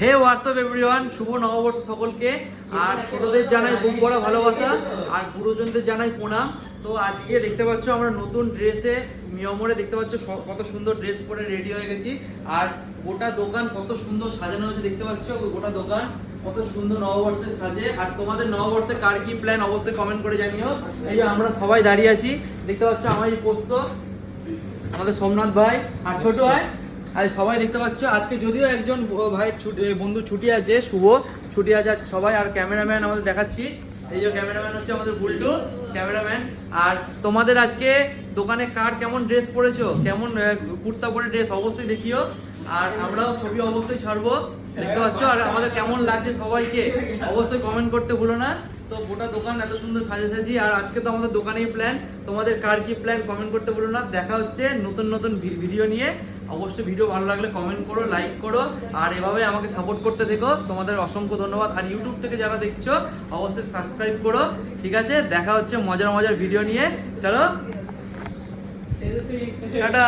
হে WhatsApp everyone, শুভ নববর্ষ সকলকে। আর ছোটদের জানাই বুক ভরা ভালোবাসা, আর গুরুজনদের জানাই প্রণাম। তো আজকে দেখতে পাচ্ছ আমরা নতুন ড্রেসে নিয়মরে দেখতে পাচ্ছ কত সুন্দর ড্রেস পরে রেডি হয়ে গেছি। আর গোটা দোকান কত সুন্দর সাজানো হয়েছে দেখতে পাচ্ছ, গোটা দোকান কত সুন্দর নববর্ষের সাজে। আর তোমাদের নববর্ষে কার কি প্ল্যান অবশ্যই কমেন্ট করে জানিও। এই যে আমরা সবাই দাঁড়িয়ে আছি দেখতে পাচ্ছ, আমার এই পোস্ত আমাদের সোমনাথ ভাই আর ছোট ভাই, আর সবাই দেখতে পাচ্ছ। আজকে যদিও একজন ভাই বন্ধু ছুটি আছে, শুভ ছুটি আছে আজকে সবাই। আর ক্যামেরাম্যান আমাদের দেখাচ্ছি, এই যে ক্যামেরাম্যান হচ্ছে আমাদের বুল্টু ক্যামেরাম্যান। আর তোমাদের আজকে দোকানে কার কেমন ড্রেস পরেছো, কেমন কুর্তা পরে ড্রেস অবশ্যই দেখিও। আর আমরাও ছবি অবশ্যই ছাড়বো দেখতে পাচ্ছ। আর আমাদের কেমন লাগছে সবাইকে অবশ্যই কমেন্ট করতে ভুলো না। তো গোটা দোকান এত সুন্দর সাজাসাজি। আর আজকে তো আমাদের দোকানেই প্ল্যান, তোমাদের কার কি প্ল্যান কমেন্ট করতে ভুলো না। দেখা হচ্ছে নতুন নতুন ভিডিও নিয়ে। অবশ্যই ভিডিও ভালো লাগলে কমেন্ট করো, লাইক করো, আর এভাবে আমাকে সাপোর্ট করতে দেখো। তোমাদের অসংখ্য ধন্যবাদ। আর ইউটিউব থেকে যারা দেখছো অবশ্যই সাবস্ক্রাইব করো, ঠিক আছে? দেখা হচ্ছে মজার মজার ভিডিও নিয়ে। চলো টাটা।